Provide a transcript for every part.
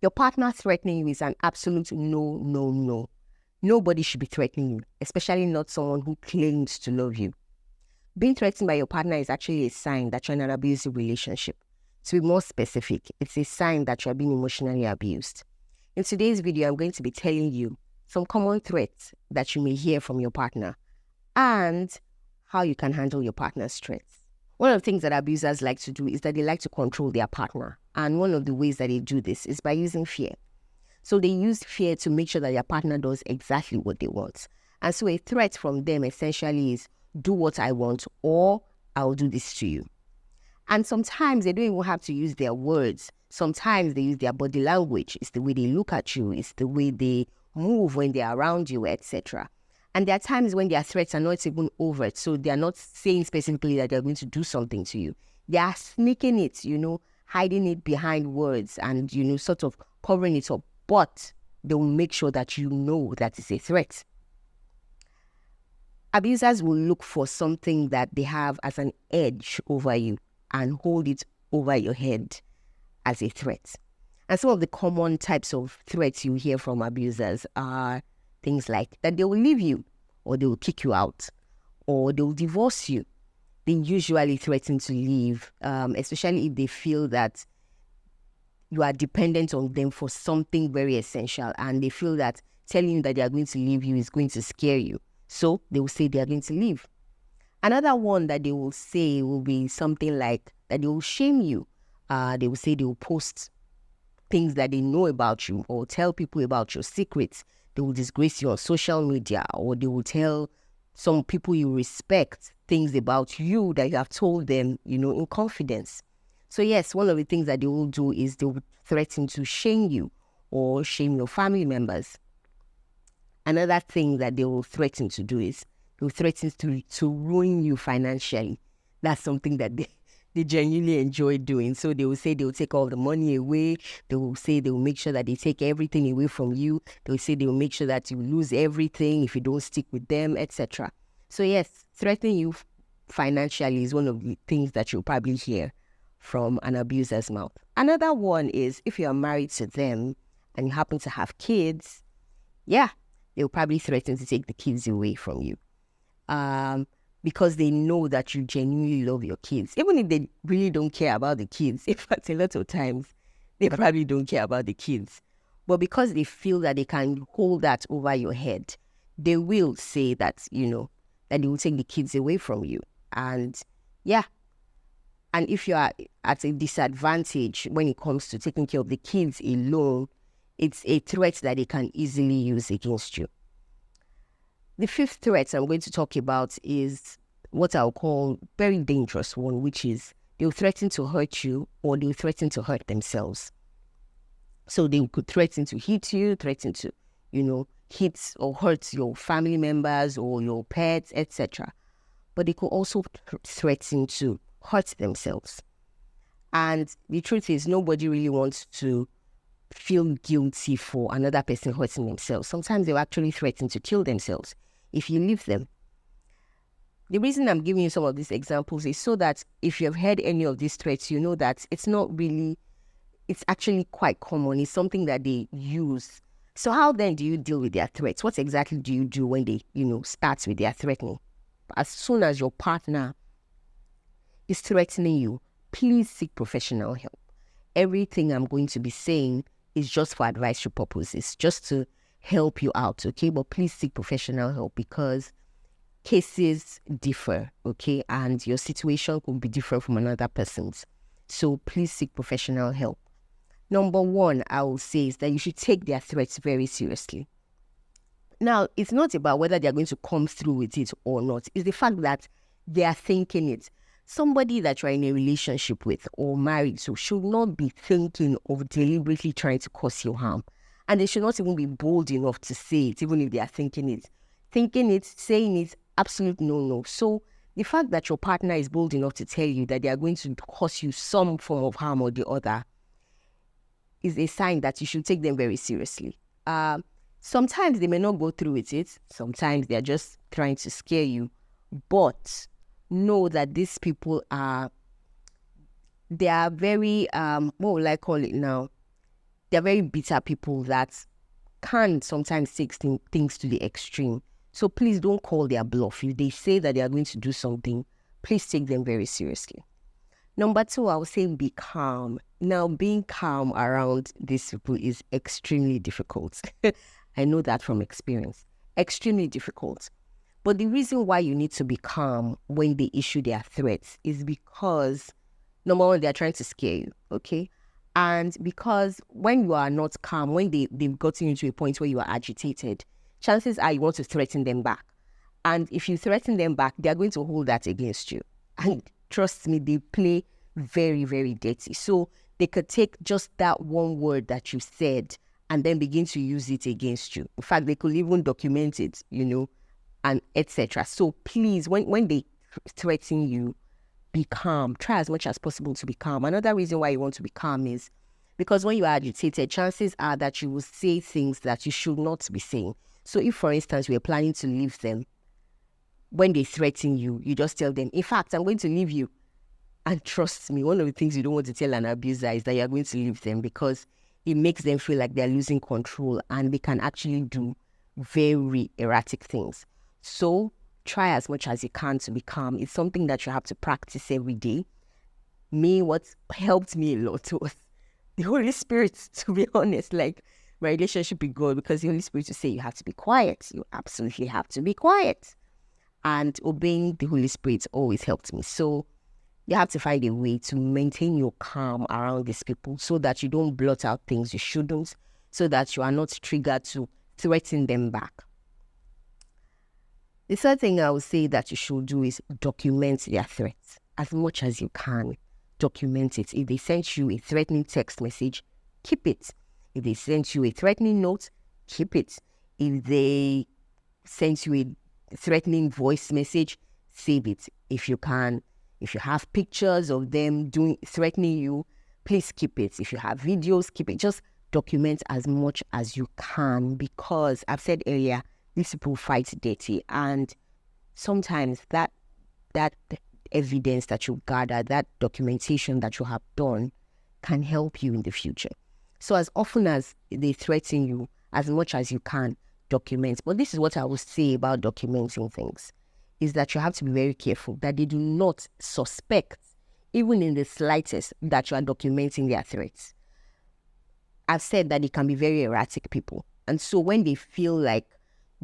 Your partner threatening you is an absolute no, no, no. Nobody should be threatening you, especially not someone who claims to love you. Being threatened by your partner is actually a sign that you're in an abusive relationship. To be more specific, it's a sign that you're being emotionally abused. In today's video, I'm going to be telling you some common threats that you may hear from your partner and how you can handle your partner's threats. One of the things that abusers like to do is that they like to control their partner. And one of the ways that they do this is by using fear. So they use fear to make sure that their partner does exactly what they want. And so a threat from them essentially is, do what I want or I'll do this to you. And sometimes they don't even have to use their words. Sometimes they use their body language. It's the way they look at you. It's the way they move when they're around you, etc. And there are times when their threats are not even overt. So they are not saying specifically that they're going to do something to you. They are sneaking it, hiding it behind words and, sort of covering it up. But they will make sure that you know that it's a threat. Abusers will look for something that they have as an edge over you and hold it over your head as a threat. And some of the common types of threats you hear from abusers are things like that they will leave you, or they will kick you out, or they will divorce you. They usually threaten to leave, especially if they feel that you are dependent on them for something very essential, and they feel that telling you that they are going to leave you is going to scare you. So they will say they are going to leave. Another one that they will say will be something like that they will shame you. They will say they will post things that they know about you or tell people about your secrets. They will disgrace you on social media, or they will tell some people you respect things about you that you have told them, in confidence. So yes, one of the things that they will do is they will threaten to shame you or shame your family members. Another thing that they will threaten to do is they will threaten to ruin you financially. That's something that they genuinely enjoy doing. So they will say they will take all the money away. They will say they will make sure that they take everything away from you. They will say they will make sure that you lose everything if you don't stick with them, etc. So yes, threatening you financially is one of the things that you'll probably hear from an abuser's mouth. Another one is if you are married to them and you happen to have kids, they'll probably threaten to take the kids away from you. Because they know that you genuinely love your kids. Even if they really don't care about the kids. In fact, a lot of times, they probably don't care about the kids. But because they feel that they can hold that over your head, they will say that, that they will take the kids away from you. And and if you are at a disadvantage when it comes to taking care of the kids alone, it's a threat that they can easily use against you. The fifth threat I'm going to talk about is what I'll call very dangerous one, which is they'll threaten to hurt you or they'll threaten to hurt themselves. So they could threaten to hit you, threaten to, hit or hurt your family members or your pets, etc. But they could also threaten to hurt themselves. And the truth is, nobody really wants to feel guilty for another person hurting themselves. Sometimes they'll actually threaten to kill themselves if you leave them. The reason I'm giving you some of these examples is so that if you've heard any of these threats, you know that it's actually quite common. It's something that they use. So how then do you deal with their threats? What exactly do you do when they, start with their threatening? As soon as your partner is threatening you, please seek professional help. Everything I'm going to be saying is just for advisory purposes, just to help you out, okay? But please seek professional help because cases differ, okay? And your situation could be different from another person's. So please seek professional help. Number one, I will say is that you should take their threats very seriously. Now, it's not about whether they're going to come through with it or not. It's the fact that they are thinking it. Somebody that you're in a relationship with or married to should not be thinking of deliberately trying to cause you harm. And they should not even be bold enough to say it, even if they are thinking it. Thinking it, saying it, absolute no. So the fact that your partner is bold enough to tell you that they are going to cause you some form of harm or the other is a sign that you should take them very seriously. Sometimes they may not go through with it. Sometimes they're just trying to scare you. But know that these people they are very, what will I call it now? They're very bitter people that can sometimes take things to the extreme. So please don't call their bluff. If they say that they are going to do something, please take them very seriously. Number 2, I would say be calm. Now, being calm around these people is extremely difficult. I know that from experience. Extremely difficult. But the reason why you need to be calm when they issue their threats is because, number 1, they're trying to scare you, okay? And because when you are not calm, when they've gotten you to a point where you are agitated, chances are you want to threaten them back. And if you threaten them back, they're going to hold that against you. And trust me, they play very, very dirty. So they could take just that one word that you said and then begin to use it against you. In fact, they could even document it, and etc. So please, when they threaten you, be calm. Try as much as possible to be calm. Another reason why you want to be calm is because when you are agitated, chances are that you will say things that you should not be saying. So if, for instance, you are planning to leave them, when they threaten you, you just tell them, in fact, I'm going to leave you. And trust me, one of the things you don't want to tell an abuser is that you're going to leave them, because it makes them feel like they're losing control and they can actually do very erratic things. So try as much as you can to be calm. It's something that you have to practice every day. What helped me a lot was the Holy Spirit, to be honest, like my relationship with God, because the Holy Spirit will say you have to be quiet. You absolutely have to be quiet. And obeying the Holy Spirit always helped me. So you have to find a way to maintain your calm around these people so that you don't blurt out things you shouldn't, so that you are not triggered to threaten them back. The third thing I would say that you should do is document their threats as much as you can. Document it. If they sent you a threatening text message, keep it. If they sent you a threatening note, keep it. If they sent you a threatening voice message, save it if you can. If you have pictures of them threatening you, please keep it. If you have videos, keep it. Just document as much as you can, because I've said earlier, these people fight dirty, and sometimes that evidence that you gather, that documentation that you have done, can help you in the future. So as often as they threaten you, as much as you can, document. But this is what I would say about documenting things, is that you have to be very careful that they do not suspect, even in the slightest, that you are documenting their threats. I've said that they can be very erratic people. And so when they feel like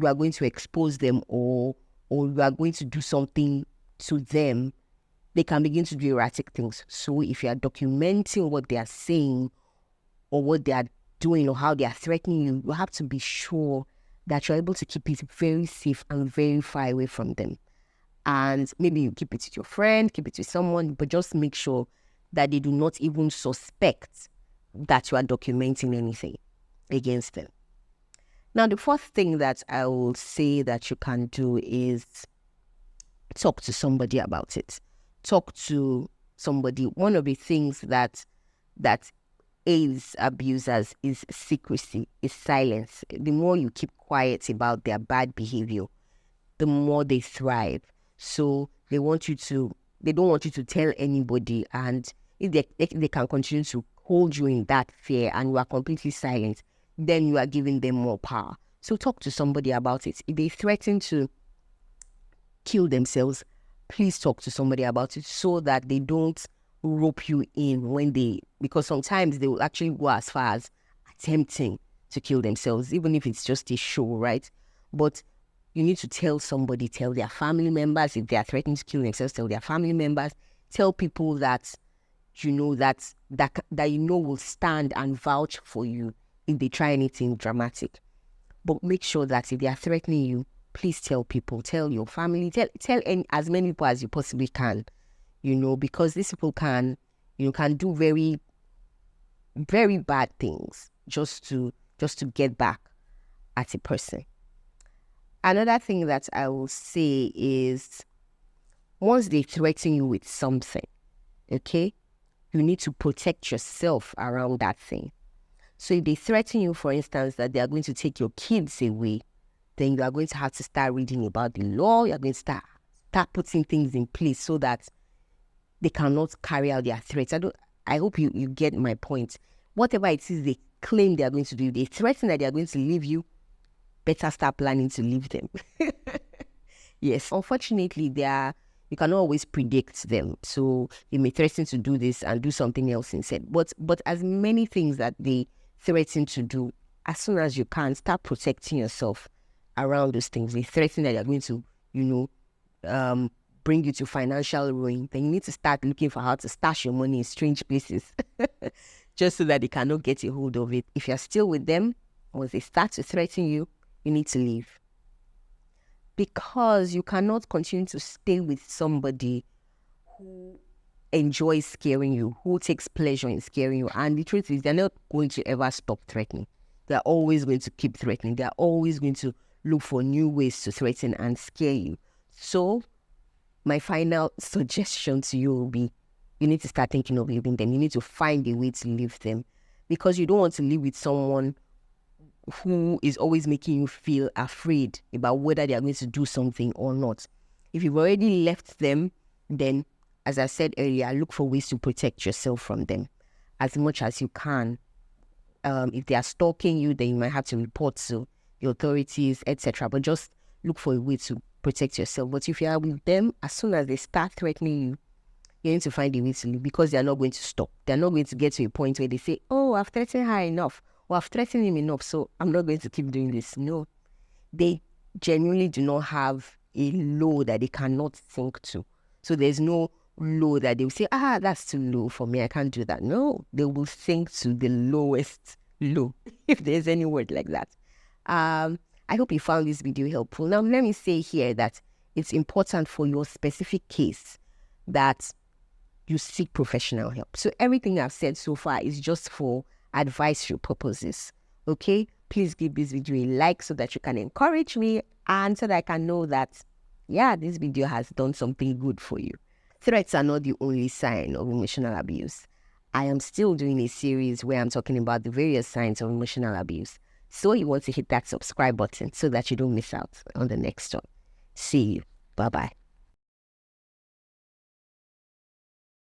you are going to expose them or you are going to do something to them, they can begin to do erratic things. So if you are documenting what they are saying or what they are doing or how they are threatening you, you have to be sure that you're able to keep it very safe and very far away from them. And maybe you keep it with your friend, keep it with someone, but just make sure that they do not even suspect that you are documenting anything against them. Now, the fourth thing that I will say that you can do is talk to somebody about it. Talk to somebody. One of the things that aids abusers is secrecy, is silence. The more you keep quiet about their bad behavior, the more they thrive. So they don't want you to tell anybody, and if they can continue to hold you in that fear and you are completely silent, then you are giving them more power. So talk to somebody about it. If they threaten to kill themselves, please talk to somebody about it so that they don't rope you in because sometimes they will actually go as far as attempting to kill themselves, even if it's just a show, right? But you need to tell somebody, tell their family members. If they are threatening to kill themselves, tell their family members. Tell people that you know that will stand and vouch for you if they try anything dramatic. But make sure that if they are threatening you, please tell people, tell your family, tell as many people as you possibly can, because these people can do very, very bad things just to get back at a person. Another thing that I will say is, once they threaten you with something, okay, you need to protect yourself around that thing. So if they threaten you, for instance, that they are going to take your kids away, then you are going to have to start reading about the law. You are going to start putting things in place so that they cannot carry out their threats. I hope you get my point. Whatever it is claim they are going to do, they threaten that they are going to leave you, better start planning to leave them. Yes, unfortunately, you cannot always predict them. So they may threaten to do this and do something else instead. But as many things that they threaten to do, as soon as you can, start protecting yourself around those things. They threaten that they're going to, bring you to financial ruin. Then you need to start looking for how to stash your money in strange places, just so that they cannot get a hold of it. If you're still with them, once they start to threaten you, you need to leave. Because you cannot continue to stay with somebody who enjoys scaring you, who takes pleasure in scaring you. And the truth is, they're not going to ever stop threatening. They're always going to keep threatening. They're always going to look for new ways to threaten and scare you. So my final suggestion to you will be, you need to start thinking of leaving them. You need to find a way to leave them, because you don't want to live with someone who is always making you feel afraid about whether they are going to do something or not. If you've already left them, then, as I said earlier, look for ways to protect yourself from them as much as you can. If they are stalking you, then you might have to report to the authorities, etc. But just look for a way to protect yourself. But if you are with them, as soon as they start threatening you, you need to find a way to leave, because they are not going to stop. They are not going to get to a point where they say, oh, I've threatened her enough, or I've threatened him enough, so I'm not going to keep doing this. No, they genuinely do not have a low that they cannot sink to. So there's no low that they will say, that's too low for me, I can't do that. No, they will sink to the lowest low, if there's any word like that. I hope you found this video helpful. Now, let me say here that it's important for your specific case that you seek professional help. So everything I've said so far is just for advisory purposes. Okay? Please give this video a like so that you can encourage me, and so that I can know that, this video has done something good for you. Threats are not the only sign of emotional abuse. I am still doing a series where I'm talking about the various signs of emotional abuse. So you want to hit that subscribe button so that you don't miss out on the next one. See you. Bye-bye.